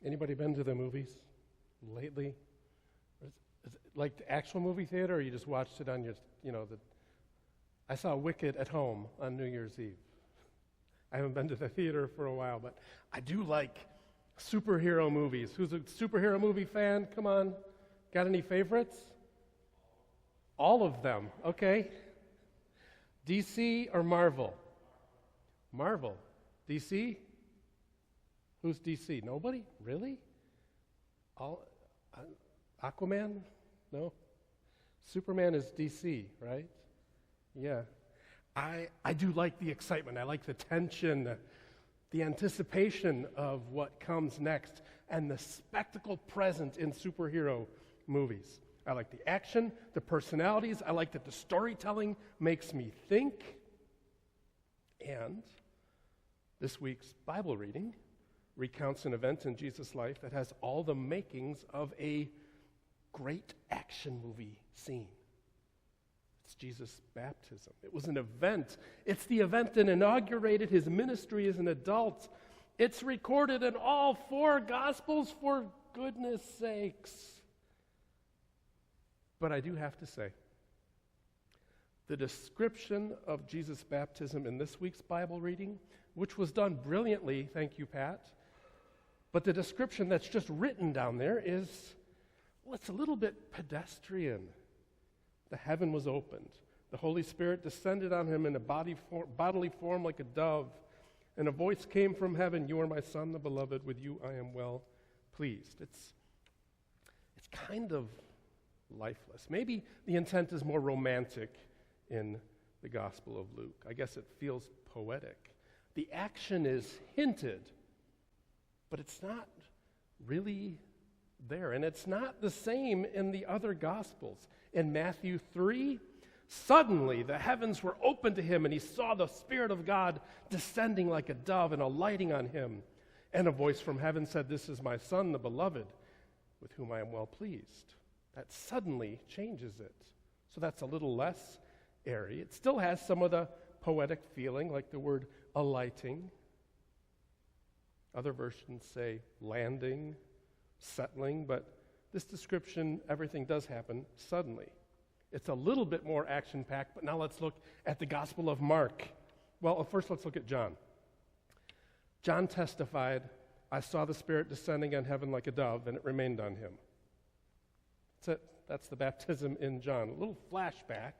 Anybody been to the movies lately? Is it like the actual movie theater, or you just watched it on your, I saw Wicked at home on New Year's Eve. I haven't been to the theater for a while, but I do like superhero movies. Who's a superhero movie fan? Come on. Got any favorites? All of them. Okay. DC or Marvel? Marvel. DC? Who's DC? Nobody? Really? Aquaman? No? Superman is DC, right? Yeah. I do like the excitement. I like the tension, the anticipation of what comes next, and the spectacle present in superhero movies. I like the action, the personalities. I like that the storytelling makes me think. And this week's Bible reading recounts an event in Jesus' life that has all the makings of a great action movie scene. It's Jesus' baptism. It was an event. It's the event that inaugurated his ministry as an adult. It's recorded in all 4 Gospels, for goodness sakes. But I do have to say, the description of Jesus' baptism in this week's Bible reading, which was done brilliantly, thank you, Pat, but the description that's just written down there is, well, it's a little bit pedestrian. The heaven was opened. The Holy Spirit descended on him in a bodily form like a dove, and a voice came from heaven, "You are my Son, the beloved. With you I am well pleased." It's kind of lifeless. Maybe the intent is more romantic in the Gospel of Luke. I guess it feels poetic. The action is hinted, but it's not really there. And it's not the same in the other Gospels. In Matthew 3, suddenly the heavens were opened to him, and he saw the Spirit of God descending like a dove and alighting on him. And a voice from heaven said, "This is my Son, the beloved, with whom I am well pleased." That suddenly changes it. So that's a little less airy. It still has some of the poetic feeling, like the word alighting. Other versions say landing, settling, but this description, everything does happen suddenly. It's a little bit more action-packed, but now let's look at the Gospel of Mark. Well, first let's look at John. John testified, "I saw the Spirit descending on heaven like a dove, and it remained on him." That's it. That's the baptism in John. A little flashback.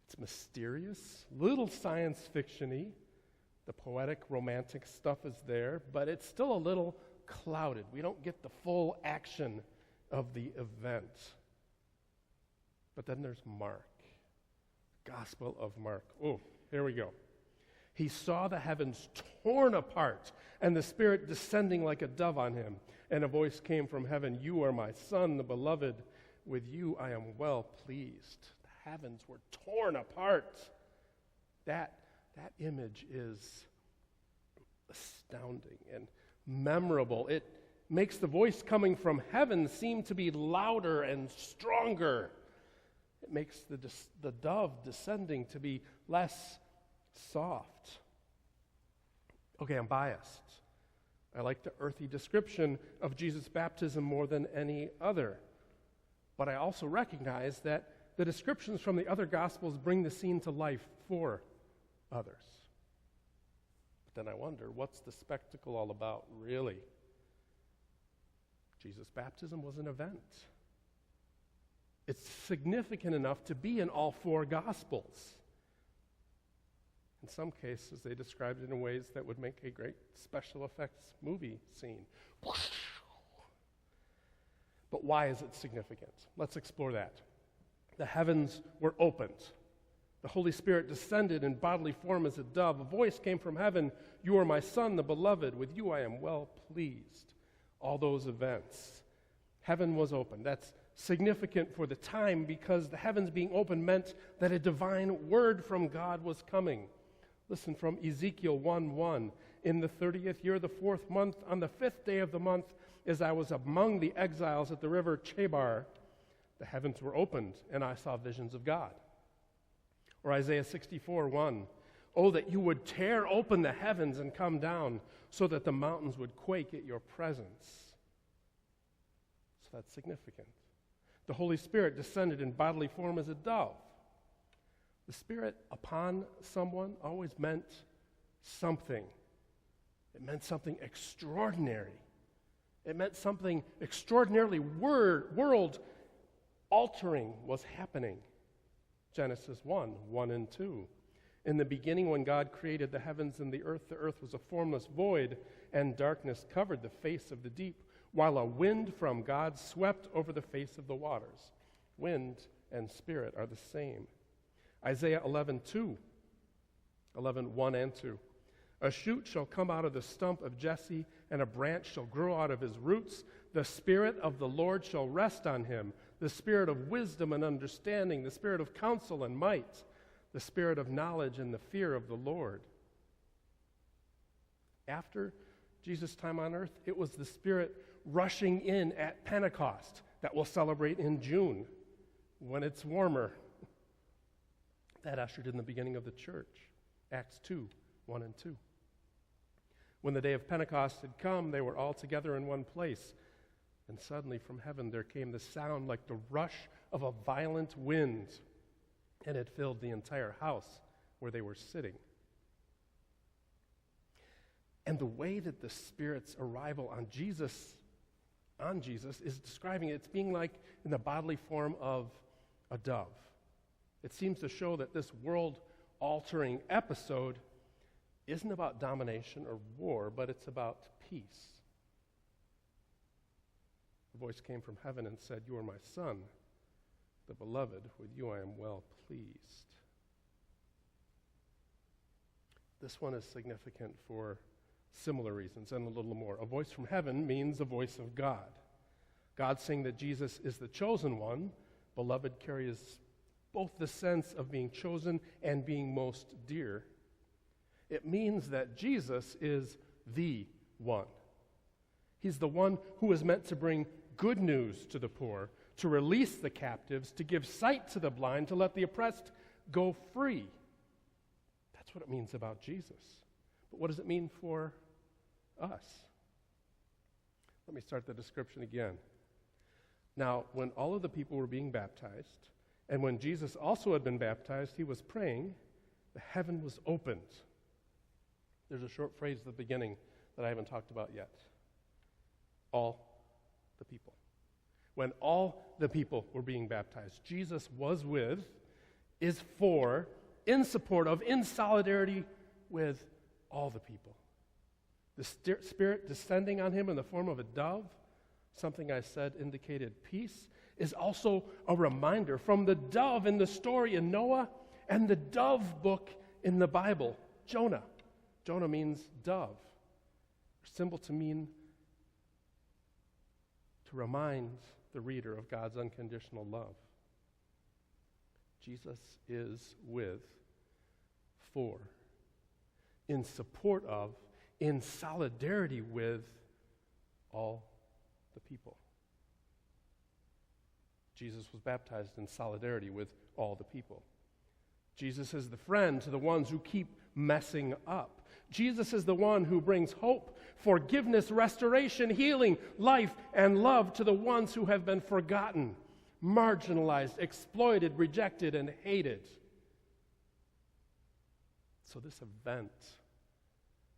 It's mysterious, little science fiction-y. The poetic, romantic stuff is there, but it's still a little clouded. We don't get the full action of the event. But then there's Mark, Gospel of Mark. Oh, here we go. He saw the heavens torn apart and the Spirit descending like a dove on him. And a voice came from heaven, "You are my Son, the beloved. With you I am well pleased." The heavens were torn apart. That image is astounding and memorable. It makes the voice coming from heaven seem to be louder and stronger. It makes the dove descending to be less soft. Okay, I'm biased. I like the earthy description of Jesus' baptism more than any other. But I also recognize that the descriptions from the other Gospels bring the scene to life for others. But then I wonder, what's the spectacle all about, really? Jesus' baptism was an event. It's significant enough to be in all 4 Gospels. In some cases, they described it in ways that would make a great special effects movie scene. But why is it significant? Let's explore that. The heavens were opened. The Holy Spirit descended in bodily form as a dove. A voice came from heaven, "You are my Son, the beloved. With you I am well pleased." All those events. Heaven was opened. That's significant for the time because the heavens being open meant that a divine word from God was coming. Listen from Ezekiel 1:1. "In the 30th year, the 4th month, on the 5th day of the month, as I was among the exiles at the river Chebar, the heavens were opened, and I saw visions of God." Or Isaiah 64:1. Oh, that you would tear open the heavens and come down so that the mountains would quake at your presence. So that's significant. The Holy Spirit descended in bodily form as a dove. The Spirit upon someone always meant something. It meant something extraordinary. It meant something extraordinarily world-altering was happening. Genesis 1 and 2. In the beginning, when God created the heavens and the earth was a formless void, and darkness covered the face of the deep, while a wind from God swept over the face of the waters. Wind and spirit are the same. Isaiah 11:1 and 2. A shoot shall come out of the stump of Jesse, and a branch shall grow out of his roots. The Spirit of the Lord shall rest on him, the Spirit of wisdom and understanding, the Spirit of counsel and might, the Spirit of knowledge and the fear of the Lord. After Jesus' time on earth, it was the Spirit rushing in at Pentecost that we'll celebrate in June when it's warmer. That ushered in the beginning of the church. Acts 1 and 2. When the day of Pentecost had come, they were all together in one place. And suddenly from heaven there came the sound like the rush of a violent wind, and it filled the entire house where they were sitting. And the way that the Spirit's arrival on Jesus is describing it. It's being like in the bodily form of a dove. It seems to show that this world-altering episode isn't about domination or war, but it's about peace. The voice came from heaven and said, "You are my Son, the beloved. With you I am well pleased." This one is significant for similar reasons and a little more. A voice from heaven means a voice of God. God saying that Jesus is the chosen one. Beloved carries both the sense of being chosen and being most dear. It means that Jesus is the one. He's the one who is meant to bring good news to the poor, to release the captives, to give sight to the blind, to let the oppressed go free. That's what it means about Jesus. But what does it mean for us? Let me start the description again. Now, when all of the people were being baptized, and when Jesus also had been baptized, he was praying, the heaven was opened. There's a short phrase at the beginning that I haven't talked about yet. All the people. When all the people were being baptized, Jesus was with, is for, in support of, in solidarity with all the people. The Spirit descending on him in the form of a dove, something I said indicated peace, is also a reminder from the dove in the story in Noah and the dove book in the Bible, Jonah. Jonah means dove, a symbol to remind the reader of God's unconditional love. Jesus is with, for, in support of, in solidarity with all the people. Jesus was baptized in solidarity with all the people. Jesus is the friend to the ones who keep messing up. Jesus is the one who brings hope, forgiveness, restoration, healing, life, and love to the ones who have been forgotten, marginalized, exploited, rejected, and hated. So this event,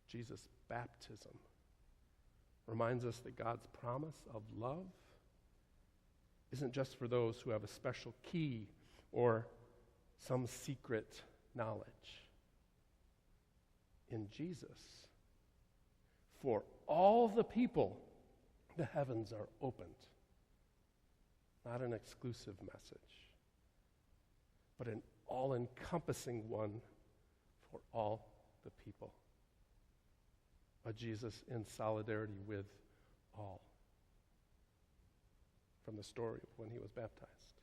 Jesus' baptism, reminds us that God's promise of love isn't just for those who have a special key or some secret knowledge. In Jesus, for all the people, the heavens are opened. Not an exclusive message, but an all-encompassing one for all the people. A Jesus in solidarity with all. From the story of when he was baptized.